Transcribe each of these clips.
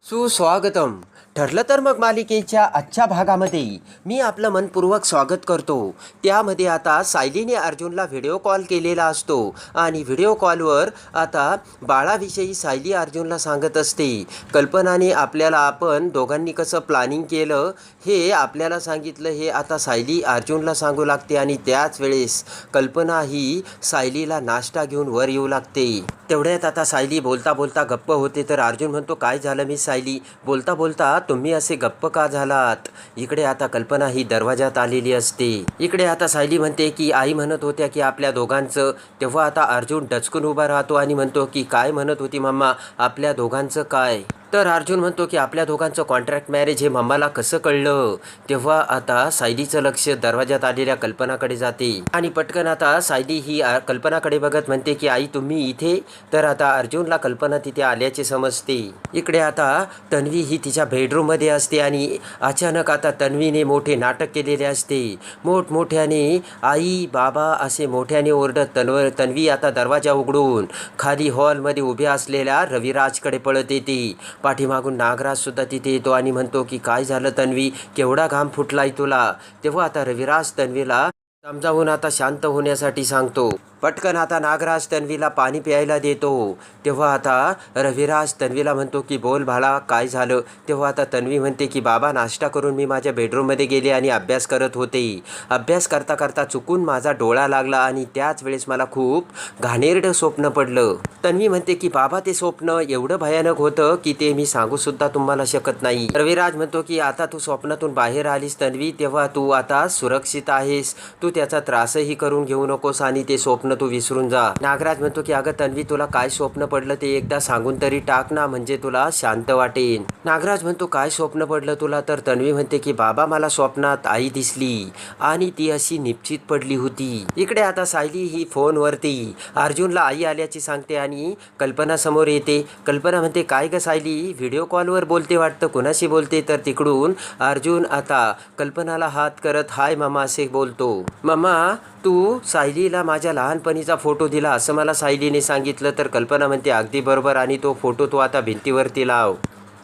सुस्वागतम. ठरलं तर मग मालिकेच्या आजच्या भागामध्ये मी आपलं मनपूर्वक स्वागत करतो. त्यामध्ये आता सायलीने अर्जुनला व्हिडिओ कॉल केलेला असतो आणि व्हिडिओ कॉलवर आता बाळाविषयी सायली अर्जुनला सांगत असते. कल्पनाने आपल्याला आपण दोघांनी कसं प्लॅनिंग केलं हे आपल्याला सांगितलं हे आता सायली अर्जुनला सांगू लागते आणि त्याच वेळेस कल्पना ही सायलीला नाश्ता घेऊन वर येऊ लागते. तेवढ्यात आता सायली बोलता बोलता गप्प होते तर अर्जुन म्हणतो, काय झालं मी सायली, बोलता बोलता तुम्ही असे गप्प का झालात. इकडे आता कल्पना ही दरवाजात आलेली असते. इकडे आता सायली म्हणते की आई म्हणत होत्या की आपल्या दोघांचं. तेव्हा आता अर्जुन डचकून उभा राहतो आणि म्हणतो की काय म्हणत होती मम्मा, आपल्या दोघांचं काय. तर अर्जुन म्हणतो की आपल्या दोघांचं कॉन्ट्रॅक्ट मॅरेज हे मम्माला कसं कळलं. तेव्हा आता सायलीचं लक्ष दरवाजात आलेल्या कल्पनाकडे जाते आणि पटकन आता सायली ही कल्पनाकडे बघत म्हणते की आई तुम्ही इथे. तर आता अर्जुनला कल्पना तिथे आल्याचे समजते. इकडे आता तन्वी ही तिच्या बेडरूममध्ये असते आणि अचानक आता तन्वीने मोठे नाटक केलेले असते. मोठमोठ्याने आई बाबा असे मोठ्याने ओरडत तन्वी आता दरवाजा उघडून खाली हॉलमध्ये उभ्या असलेल्या रविराजकडे पळत येते. पाठीमागून नागराजसुद्धा तिथे येतो आणि म्हणतो की काय झालं तन्वी, केवढा घाम फुटलाय तुला. तेव्हा आता रविराज तन्वीला समजावून आता शांत होण्यासाठी सांगतो. पटकन आता नागराज तन्वीला पाणी प्यायला देतो. तेव्हा आता रविराज तन्वीला म्हणतो की बोल भाला काय झालं. तेव्हा आता तन्वी म्हणते की बाबा नाश्ता करून मी माझ्या बेडरूममध्ये गेले आणि अभ्यास करत होते. अभ्यास करता करता चुकून माझा डोळा लागला आणि त्याच वेळेस मला खूप घाणेरडं स्वप्न पडलं. तन्वी म्हणते की बाबा ते स्वप्न एवढं भयानक होतं की ते मी सांगूसुद्धा तुम्हाला शकत नाही. रविराज म्हणतो की आता तू स्वप्नातून बाहेर आलीस तन्वी, तेव्हा तू आता सुरक्षित आहेस. तू त्याचा त्रासही करून घेऊ नकोस आणि ते स्वप्न तू विसरून जा. नागराज म्हणतो की अगं तन्वी तुला काय स्वप्न पडलं ते एकदा सांगून तरी टाक ना, म्हणजे तुला शांत वाटेल. नागराज म्हणतो काय स्वप्न पडलं तुला. तर तन्वी म्हणते की बाबा मला स्वप्नात आई दिसली आणि ती अशी निश्चित पडली होती. इकडे आता सायली ही फोनवरती अर्जुनला आई आल्याची सांगते आणि कल्पना समोर येते. कल्पना म्हणते काय ग सायली, व्हिडिओ कॉलवर बोलते वाटतं, कुणाशी बोलते. तर तिकडून अर्जुन आता कल्पनाला हात करत हाय मामा असे बोलतो. मामा तू सायलीला माझ्या लहानपणीचा फोटो दिला असं मला सायलीने सांगितलं. तर कल्पना म्हणते अगदी बरोबर आणि तो फोटो तू आता भिंतीवरती लाव.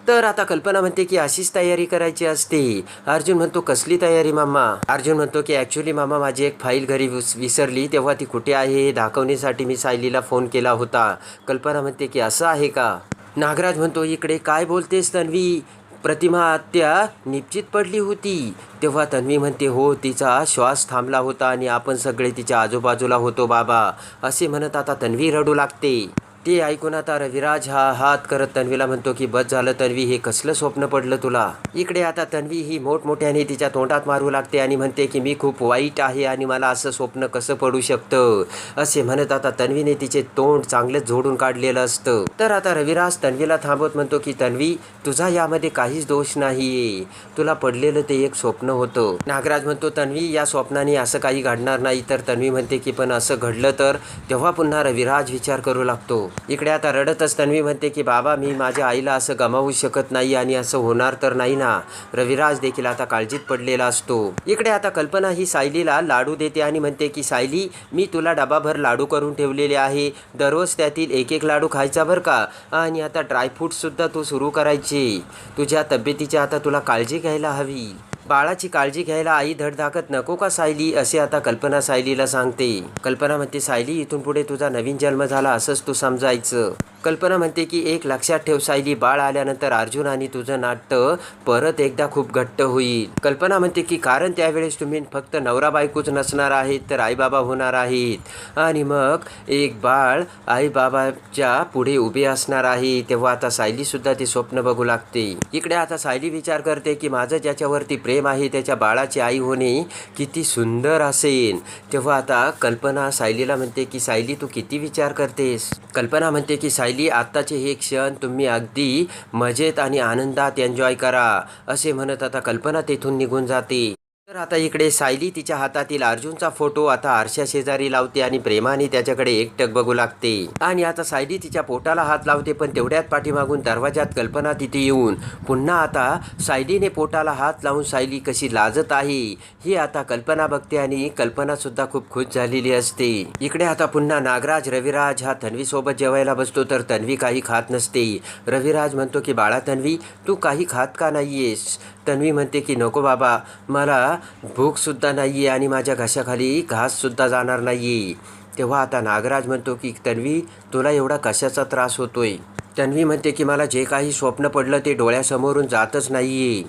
तर आता कल्पना म्हणते की अशीच तयारी करायची असते. अर्जुन म्हणतो कसली तयारी मामा. अर्जुन म्हणतो की ॲक्च्युली मामा माझी एक फाईल घरी विसरली, तेव्हा ती कुठे आहे हे दाखवण्यासाठी मी सायलीला फोन केला होता. कल्पना म्हणते की असं आहे का. नागराज म्हणतो इकडे काय बोलतेस तन्वी, प्रतिमा आत्या निश्चित पडली होती. तेव्हा तन्वी म्हणते हो तिचा श्वास थांबला होता आणि आपण सगळे तिच्या आजूबाजूला होतो बाबा असे म्हणत आता तन्वी रडू लागते. ते ऐकून आता रविराज हा हात करत तन्वीला म्हणतो की बस झालं तन्वी, हे कसलं स्वप्न पडलं तुला. इकडे आता तन्वी ही मोठमोठ्याने तिच्या तोंडात मारू लागते आणि म्हणते की मी खूप वाईट आहे आणि मला असं स्वप्न कसं पडू शकतं असे म्हणत आता तन्वीने तिचे तोंड चांगलंच झोडून काढलेलं असतं. तर आता रविराज तन्वीला थांबवत म्हणतो की तन्वी तुझा यामध्ये काहीच दोष नाहीये, तुला पडलेलं ते एक स्वप्न होतं. नागराज म्हणतो तन्वी या स्वप्नाने असं काही घडणार नाही. तर तन्वी म्हणते की पण असं घडलं तर. तेव्हा पुन्हा रविराज विचार करू लागतो. इकडे आता रडतच तन्वी म्हणते की बाबा मी माझ्या आईला असं गमावू शकत नाही आणि असं होणार तर नाही ना. रविराज देखील आता काळजीत पडलेला असतो. इकडे आता कल्पना ही सायलीला लाडू देते आणि म्हणते की सायली मी तुला डबाभर लाडू करून ठेवलेले आहे, दररोज त्यातील एक एक लाडू खायचा बरं का. आणि आता ड्रायफ्रूटसुद्धा तू सुरू करायचे. तुझ्या तब्येतीची आता तुला काळजी घ्यायला हवी. बाळाची काळजी घ्यायला आई धडधाकट नको का सायली असे आता कल्पना सायलीला सांगते. कल्पना म्हणते सायली इथून पुढे तुझा नवीन जन्म झाला असंच तू समजायचं. कल्पना म्हणते की एक लक्षात ठेव सायली, बाळ आल्यानंतर अर्जुन आणि तुझं नातं परत एकदा खूप घट्ट होईल. कल्पना म्हणते की कारण त्यावेळेस तुम्ही फक्त नवरा बायकोच नसणार आहेत तर आईबाबा होणार आहेत आणि मग एक बाळ आईबाबाच्या पुढे उभे असणार आहे. तेव्हा आता सायलीसुद्धा ते स्वप्न बघू लागते. इकडे आता सायली विचार करते की माझं ज्याच्यावरती प्रेम आहे त्याच्या बाळाची आई होणे किती सुंदर असेल. तेव्हा आता कल्पना सायलीला म्हणते की सायली तू किती विचार करतेस. कल्पना म्हणते की सायली आत्ताचे हे क्षण तुम्ही अगदी मजेत आणि आनंदात एन्जॉय करा असे म्हणत आता कल्पना तेथून निघून जाते. तर आता इकडे सायली तिच्या हातातील अर्जुनचा फोटो आता आरशा शेजारी लावते आणि प्रेमाने त्याच्याकडे एकटक बघू लागते. आणि आता सायली तिच्या पोटाला हात लावते, पण तेवढ्यात पाठीमागून दरवाजात कल्पना तिथे येऊन पुन्हा आता सायलीने पोटाला हात लावून सायली कशी लाजत आहे ही आता कल्पना बघते आणि कल्पना सुद्धा खूप खुश झालेली असते. इकडे आता पुन्हा नागराज रविराज हा तन्वी सोबत जेवायला बसतो, तर तन्वी काही खात नसते. रविराज म्हणतो की बाळा तन्वी, तू काही खात का नाहीयेस? तन्वी म्हणते की नको बाबा, मला भूकसुद्धा नाही आहे आणि माझ्या घशाखाली घाससुद्धा जाणार नाही आहे. तेव्हा आता नागराज म्हणतो की तन्वी, तुला एवढा कशाचा त्रास होतोय? तन्वी म्हणते की मला जे काही स्वप्न पडलं ते डोळ्यासमोरून जातच नाही आहे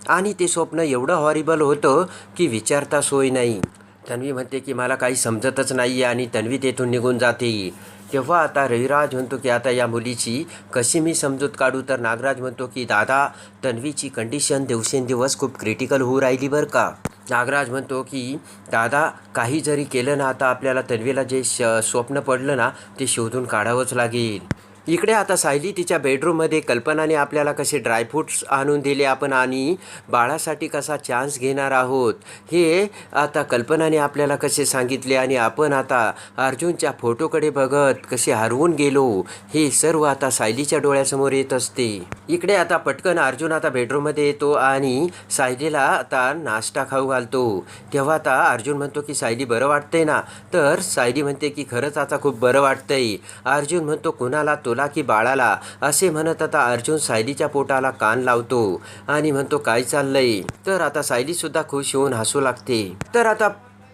आणि ते स्वप्न एवढं हॉरिबल होतं की विचारता सोय नाही. तन्वी म्हणते की मला काही समजतच नाही आहे आणि तन्वी तेथून निघून जाते. तेव्हा आता रविराज म्हणतो की आता या मुलीची कशी मी समजूत काढू? तर नागराज म्हणतो की दादा, तन्वीची कंडिशन दिवसेंदिवस खूप क्रिटिकल होऊ राहिली बरं का. नागराज म्हणतो की दादा, काही जरी केलं ना, आता आपल्याला तन्वीला जे स्वप्न पडलं ना ते शोधून काढावंच लागेल. इकडे आता सायली तिच्या बेडरूममध्ये कल्पनाने आपल्याला कसे ड्रायफ्रूट्स आणून दिले आपण आणि बाळासाठी कसा चान्स घेणार आहोत हे आता कल्पनाने आपल्याला कसे सांगितले आणि आपण आता अर्जुनच्या फोटोकडे बघत कसे हरवून गेलो हे सर्व आता सायलीच्या डोळ्यासमोर येत असते. इकडे आता पटकन अर्जुन आता बेडरूममध्ये येतो आणि सायलीला आता नाश्ता खाऊ घालतो. तेव्हा आता अर्जुन म्हणतो की सायली, बरं वाटतंय ना? तर सायली म्हणते की खरंच आता खूप बरं वाटतंय. अर्जुन म्हणतो कुणाला, तुला की बाळाला? असे म्हणत आता अर्जुन सायलीच्या पोटाला कान लावतो आणि म्हणतो काय चाललंय? तर आता सायली सुद्धा खुश होऊन हसू लागते. तर आता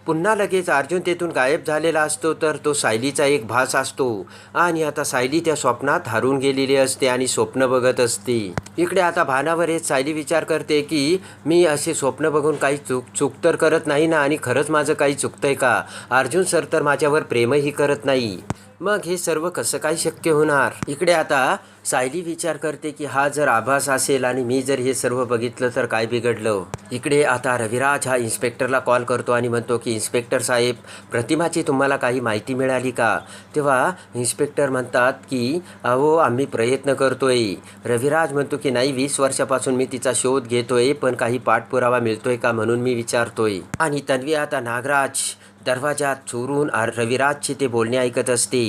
पुन्हा लगेच अर्जुन तेथून गायब झालेला असतो, तर तो सायलीचा एक भास असतो आणि आता सायली त्या स्वप्नात हरवून गेलेली असते आणि स्वप्न बघत असते. इकडे आता भानावर येत सायली विचार करते की मी असे स्वप्न बघून काही चूक तर करत नाही ना, आणि खरंच माझं काही चुकतंय का? अर्जुन सर तर माझ्यावर प्रेमही करत नाही, मग हे सर्व कसं काय शक्य होणार? इकडे आता सायली विचार करते की हा जर आभास असेल आणि मी जर हे सर्व बघितलं तर काय बिघडलं? इकडे आता रविराज हा इन्स्पेक्टरला कॉल करतो आणि म्हणतो की इन्स्पेक्टर साहेब, प्रतिमाची तुम्हाला काही माहिती मिळाली का? तेव्हा इन्स्पेक्टर म्हणतात की अहो, आम्ही प्रयत्न करतोय. रविराज म्हणतो की नाही, 20 वर्षापासून मी तिचा शोध घेतोय, पण काही पाठपुरावा मिळतोय का म्हणून मी विचारतोय. आणि तन्वी आता नागराज दरवाजात चोरून रविराजचे ते बोलणे ऐकत असते.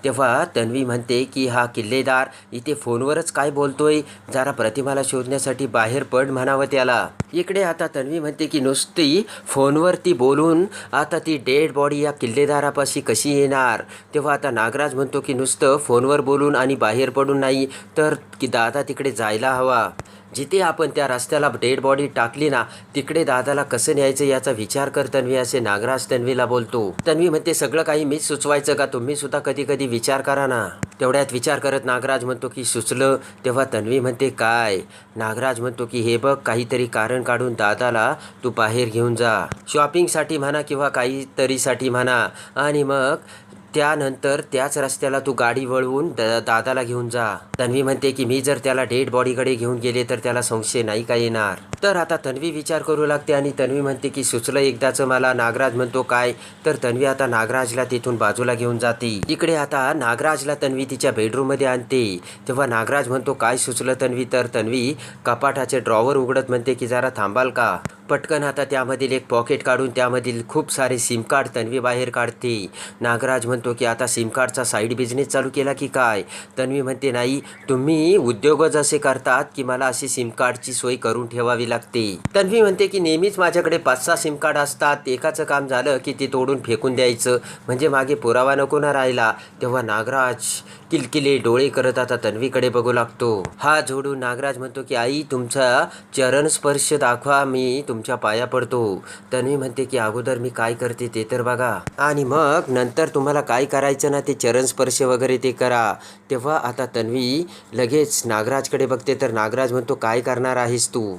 तेव्हा तन्वी म्हणते की हा किल्लेदार इथे फोनवरच काय बोलतोय, जरा प्रतिमाला शोधण्यासाठी बाहेर पड म्हणावं त्याला. इकडे आता तन्वी म्हणते की नुसती फोनवरती बोलून आता ती डेड बॉडी या किल्लेदारापाशी कशी येणार? तेव्हा आता नागराज म्हणतो की नुसतं फोनवर बोलून आणि बाहेर पडून नाही तर की दादा तिकडे जायला हवा. जिथे आपण त्या रस्त्याला डेड बॉडी टाकली ना, तिकडे दादाला कसं न्यायचं याचा विचार कर तन्वी, असे नागराज तन्वीला बोलतो. तन्वी म्हणते सगळं काही मीच सुचवायचं का? तुम्ही सुद्धा कधी कधी विचार करा ना. तेवढ्यात विचार करत नागराज म्हणतो की सुचलं. तेव्हा तन्वी म्हणते काय? नागराज म्हणतो की हे बघ, काहीतरी कारण काढून दादाला तू बाहेर घेऊन जा, शॉपिंगसाठी म्हणा किंवा काहीतरीसाठी म्हणा, आणि मग त्यानंतर त्याच रस्त्याला तू गाडी वळवून दादाला घेऊन जा. तन्वी म्हणते की मी जर त्याला डेड बॉडीकडे घेऊन गेले तर त्याला संशय नाही का येणार? तर आता तन्वी विचार करू लागते आणि तन्वी म्हणते की सुचलं एकदाचं मला. नागराज म्हणतो काय? तर तन्वी आता नागराजला तिथून बाजूला घेऊन जाते. इकडे आता नागराजला तन्वी तिच्या बेडरूममध्ये आणते. तेव्हा नागराज म्हणतो काय सुचलं तन्वी? तर तन्वी कपाटाचे ड्रॉवर उघडत म्हणते की जरा थांबाल का? पटकन आता त्यामधील एक पॉकेट काढून त्यामधील खूप सारे सिम कार्ड तन्वी बाहेर काढते. नागराज म्हणतो की आता सिम कार्डचा साईड बिझनेस चालू केला की काय? तन्वी म्हणते नाही, तुम्ही उद्योगच असे करतात की मला अशी सिम कार्डची सोय करून ठेवावी लागते. तन्वी म्हणते की नेहमीच माझ्याकडे 5-6 सिम कार्ड असतात, एकाचं काम झालं की ते तोडून फेकून द्यायचं, म्हणजे मागे पुरावा नको ना राहिला. तेव्हा नागराज किलकिले डोळे करत आता तन्वीकडे बघू लागतो. हा जोडून नागराज म्हणतो की आई, तुमचा चरण स्पर्श दाखवा, मी तुमच्या पाया पडतो. तन्वी म्हणते की अगोदर मी काय करते ते तर बघा, आणि मग नंतर तुम्हाला काय करायचं ना ते चरण स्पर्श वगैरे ते करा. तेव्हा आता तन्वी लगेच नागराजकडे बघते, तर नागराज म्हणतो काय करणार आहेस तू?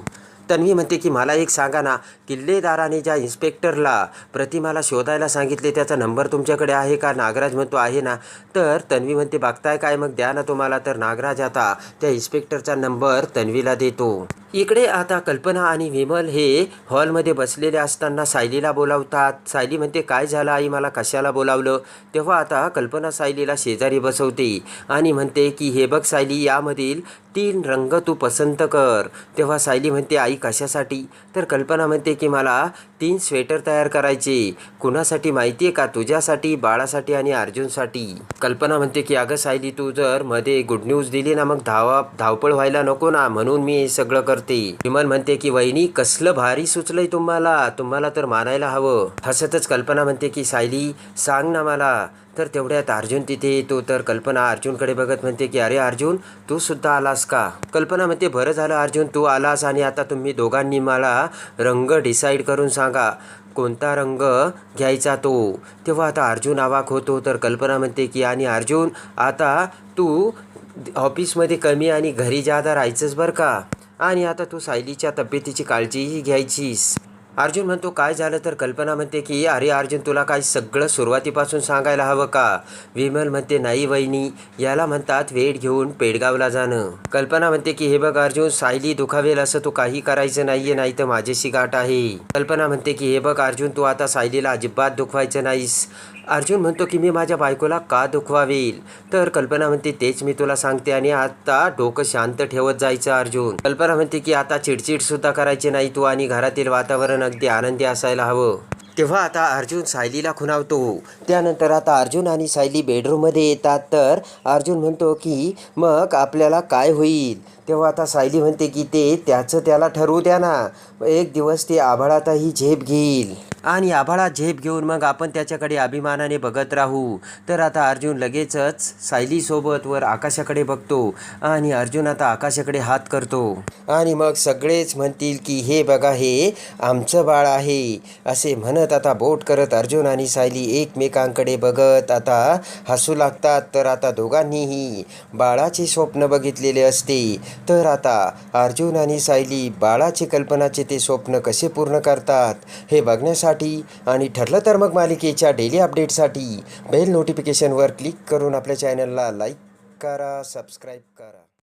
तन्वी म्हणते की मला एक सांगा ना, किल्लेदाराने ज्या इन्स्पेक्टरला प्रतिमाला शोधायला सांगितले त्याचा नंबर तुमच्याकडे आहे का? नागराज म्हणतो आहे ना. तर तन्वी म्हणते बघताय काय, मग द्या ना तुम्हाला. तर नागराज आता त्या इन्स्पेक्टरचा नंबर तन्वीला देतो. इकडे आता कल्पना आणि विमल हे हॉलमध्ये बसलेले असताना सायलीला बोलावतात. सायली म्हणते काय झालं आई, मला कशाला बोलावलं? तेव्हा आता कल्पना सायलीला शेजारी बसवते आणि म्हणते की हे बघ सायली, यामधील 3 रंग तू पसंत कर. तेव्हा सायली म्हणते आई कशासाठी? तर कल्पना म्हणते की मला 3 स्वेटर तयार करायचे. कुणासाठी माहिती आहे का? तुझ्यासाठी, बाळासाठी आणि अर्जुनसाठी. कल्पना म्हणते की अगं सायली, तू जर मध्ये गुड न्यूज दिली ना, मग धावपळ व्हायला नको ना, म्हणून मी हे सगळं करते. विमल म्हणते की वहिनी, कसलं भारी सुचलंय तुम्हाला तर मानायला हवं. हसतच कल्पना म्हणते की सायली, सांग ना मला. तर तेवढ्यात अर्जुन तिथे येतो. तर कल्पना अर्जुनकडे बघत म्हणते की अरे अर्जुन, तू सुद्धा आलास का? कल्पना म्हणते बरं झालं अर्जुन तू आलास, आणि आता तुम्ही दोघांनी मला रंग डिसाईड करून सांगा, कोणता रंग घ्यायचा तो. तेव्हा आता अर्जुन अवाक होतो. तर कल्पना म्हणते की आणि अर्जुन, आता तू ऑफिसमध्ये कमी आणि घरी जादा राहायचंच बरं का, आणि आता तू सायलीच्या तब्येतीची काळजीही घ्यायचीस. अर्जुन म्हणतो काय झालं? तर कल्पना म्हणते की अरे अर्जुन, तुला काय सगळं सुरुवातीपासून सांगायला हवं का? विमल म्हणते नाही वहिनी, याला म्हणतात वेळ घेऊन पेडगावला जाणं. कल्पना म्हणते की हे बघ अर्जुन, सायली दुखावेल असं तू काही करायचं नाहीये, नाही तर माझ्याशी गाठ आहे. कल्पना म्हणते की हे बघ अर्जुन, तू आता सायलीला अजिबात दुखवायचं नाहीस. अर्जुन म्हणतो की मी माझ्या बायकोला का दुखवावेल? तर कल्पना म्हणते तेच मी तुला सांगते, आणि आता डोकं शांत ठेवत जायचं अर्जुन. कल्पना म्हणते की आता चिडचिड सुद्धा करायची नाही तू, आणि घरातील वातावरण अगदी आनंदी असायला हवं. तेव्हा आता अर्जुन सायलीला खुणावतो. त्यानंतर आता अर्जुन आणि सायली बेडरूममध्ये येतात. तर अर्जुन म्हणतो की मग आपल्याला काय होईल? तेव्हा आता सायली म्हणते की ते त्याचं त्याला ठरवू द्या ना, एक दिवस ते आभाळातही झेप घेईल, आणि आभाळात झेप घेऊन मग आपण त्याच्याकडे अभिमानाने बघत राहू. तर आता अर्जुन लगेचच सायलीसोबत वर आकाशाकडे बघतो, आणि अर्जुन आता आकाशाकडे हात करतो, आणि मग सगळेच म्हणतील की हे बघा, हे आमचं बाळ आहे, असे म्हणत आता बोट करत अर्जुन आणि सायली एकमेकांकडे बघत आता हसू लागतात. तर आता दोघांनीही बाळाचे स्वप्न बघितलेले असते. तर आता अर्जुन आणि सायली बाळाचे कल्पनाचे ते स्वप्न कसे पूर्ण करतात हे बघण्यासाठी, आणि ठरलं तर मग मालिकेच्या डेली अपडेटसाठी बेल नोटिफिकेशनवर क्लिक करून आपल्या चॅनलला लाईक करा, सबस्क्राईब करा.